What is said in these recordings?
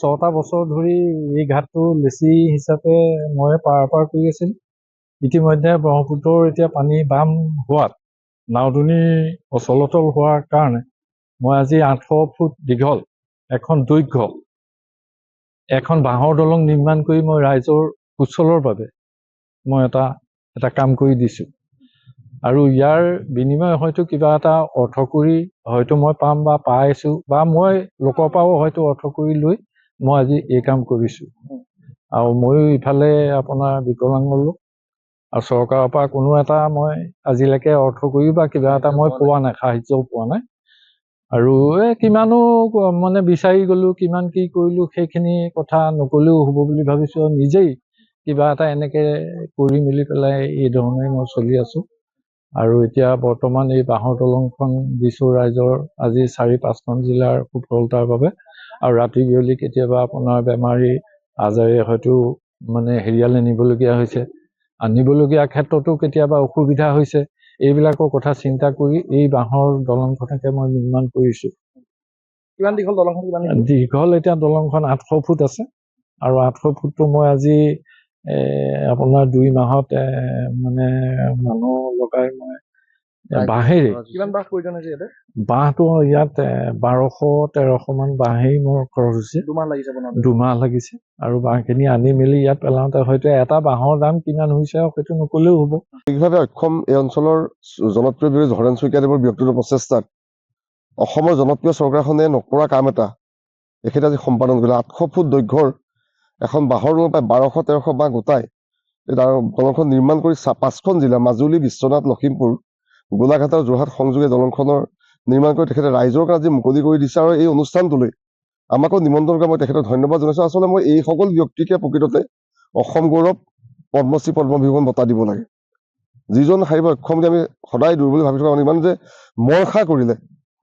6টা বছৰ ধৰি এই ঘাটটো লেচি হিচাপে মই পাৰ কৰি আছিল। ইতিমধ্যে ব্ৰহ্মপুত্ৰৰ এতিয়া পানী বাম হোৱাত নাওদনি অচলতল হোৱাৰ কাৰণে মই আজি 800 ফুট দীঘল এখন দৈৰ্ঘ্য এখন বাঁহৰ দলং নিৰ্মাণ কৰি মই ৰাইজৰ সুচলৰ বাবে মই এটা কাম কৰি দিছোঁ। আৰু ইয়াৰ বিনিময় হয়তো কিবা এটা অৰ্থ কৰি হয়তো মই পাম বা পাইছোঁ, বা মই লোকৰ পৰাও হয়তো অৰ্থ কৰি লৈ মই আজি এই কাম কৰিছোঁ। আৰু ময়ো ইফালে আপোনাৰ বিকলাংগ লোক, আৰু চৰকাৰৰ পৰা কোনো এটা মই আজিলৈকে অৰ্থ কৰি বা কিবা এটা মই পোৱা নাই, সাহায্যও পোৱা নাই। আৰু কিমানো মানে বিচাৰি গ'লো, কিমান কি কৰিলোঁ সেইখিনি কথা নকলেও হ'ব বুলি ভাবিছোঁ। নিজেই কিবা এটা এনেকে কৰি মেলি পেলাই এই ধৰণে মই চলি আছোঁ। আৰু এতিয়া বৰ্তমান এই বাঁহৰ দলংখন দিছোঁ ৰাইজৰ আজি 4-5খন জিলাৰ সফলতাৰ বাবে। আৰু ৰাতি বিয়লি কেতিয়াবা আপোনাৰ বেমাৰী আজাৰে হয়তো মানে হেৰিয়ালে নিবলগীয়া হৈছে, আনিবলগীয়া ক্ষেত্ৰতো কেতিয়াবা অসুবিধা হৈছে। এইবিলাকৰ কথা চিন্তা কৰি এই বাঁহৰ দলংখনকে মই নিৰ্মাণ কৰিছোঁ। কিমান দীঘল দলংখন? দীঘল এতিয়া দলংখন 800 ফুট আছে, আৰু 800 ফুটটো মই আজি আপোনাৰ 2 মাহত মানে মানুহ লগাই মই বাঁহেৰে কিমান বাঁহ প্ৰয়োজন হৈছে ইয়াতে? বাঁহটো ইয়াত 1200-1300 মান বাঁহেই মোৰ খৰচ হৈছে। 2 মাহ লাগিছে বনাওঁতে? 2 মাহ লাগিছে। আৰু বাঁহখিনি আনি মেলি ইয়াত পেলাওঁতে হয়তো এটা বাঁহৰ দাম কিমান হৈছে সেইটো নকলেও হ'ব। বিশেষভাৱে অক্ষম এই অঞ্চলৰ জনপ্ৰিয় ব্যক্তি হৰেণ শইকীয়াদেৱৰ ব্যক্তিগত প্ৰচেষ্টাত অসমৰ জনপ্ৰিয় চৰকাৰখনে নকৰা কাম এটা এখেতে আজি সম্পাদন কৰিলে। 800 ফুট দৈৰ্ঘ্যৰ এখন বাঁহৰ দলং প্ৰায় 1200-1300 বাঁহ গোটাই দলংখন নিৰ্মাণ কৰি 5খন জিলা মাজুলী, বিশ্বনাথ, লখিমপুৰ, গোলাঘাট আৰু যোৰহাট সংযোগে দলংখনৰ নিৰ্মাণ কৰি তেখেতে ৰাইজৰ কাৰণে আজি মুকলি কৰি দিছে। আৰু এই অনুষ্ঠানটোলৈ আমাকো নিমন্ত্ৰণ কৰি মই তেখেতক ধন্যবাদ জনাইছোঁ। আচলতে মই এই সকল ব্যক্তিকে প্ৰকৃততে অসম গৌৰৱ, পদ্মশ্ৰী, পদ্মবিভূষণ বঁটা দিব লাগে। যিজন শাৰীৰিক অক্ষম আমি সদায় দূৰ বুলি ভাবি থকা মানুহ, ইমান যে মৰসা কৰিলে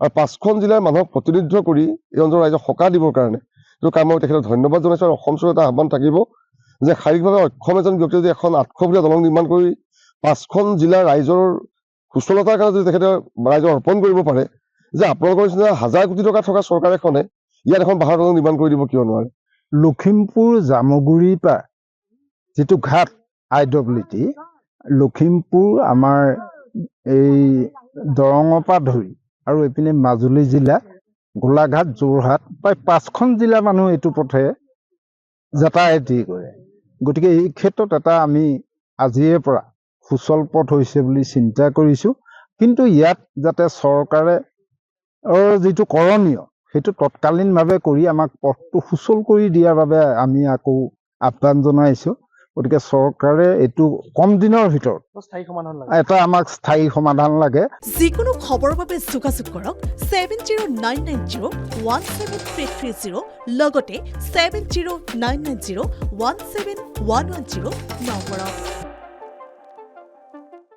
আৰু 5খন জিলাৰ মানুহক প্ৰতিনিধিত্ব কৰি এই অঞ্চলৰ ৰাইজক সকাহ দিবৰ কাৰণে এইটো কাম মই তেখেতক ধন্যবাদ জনাইছোঁ। আৰু অসম চৰকাৰৰ এটা আহ্বান থাকিব যে শাৰীৰিকভাৱে অক্ষম এজন ব্যক্তি যদি এখন 800 ফুটীয়া দলং নিৰ্মাণ কৰি 5খন জিলাৰ ৰাইজৰ সুচলতাৰ কাৰণে যদি তেখেতে ৰাইজক অৰ্পণ কৰিব পাৰে, যে আপোনালোকৰ নিচিনা 1000 কোটি টকা থকা চৰকাৰ এখনে ইয়াত এখন বাঁহৰ দলং নিৰ্মাণ কৰি দিব কিয় নোৱাৰে? লখিমপুৰ জামুগুৰিৰ পৰা যিটো ঘাট IWT, লখিমপুৰ আমাৰ এই দৰঙৰ পৰা ধৰি আৰু এইপিনে মাজুলী জিলা, গোলাঘাট, যোৰহাট প্ৰায় 5খন জিলা মানুহ এইটো পথে যাতায়াত কৰে। গতিকে এই ক্ষেত্ৰত এটা আমি আজিৰে পৰা সুচল পথ হৈছে বুলি চিন্তা কৰিছোঁ। কিন্তু ইয়াত যাতে চৰকাৰে যিটো কৰণীয় সেইটো তৎকালীনভাৱে কৰি আমাক পথটো সুচল কৰি দিয়াৰ বাবে আমি আকৌ আহ্বান জনাইছোঁ। গতিকে চৰকাৰে এইটো কম দিনৰ ভিতৰত এটা আমাক স্থায়ী সমাধান লাগে। যিকোনো খবৰৰ বাবে যোগাযোগ কৰক 7099017330 লগতে 7099017110 নম্বৰত।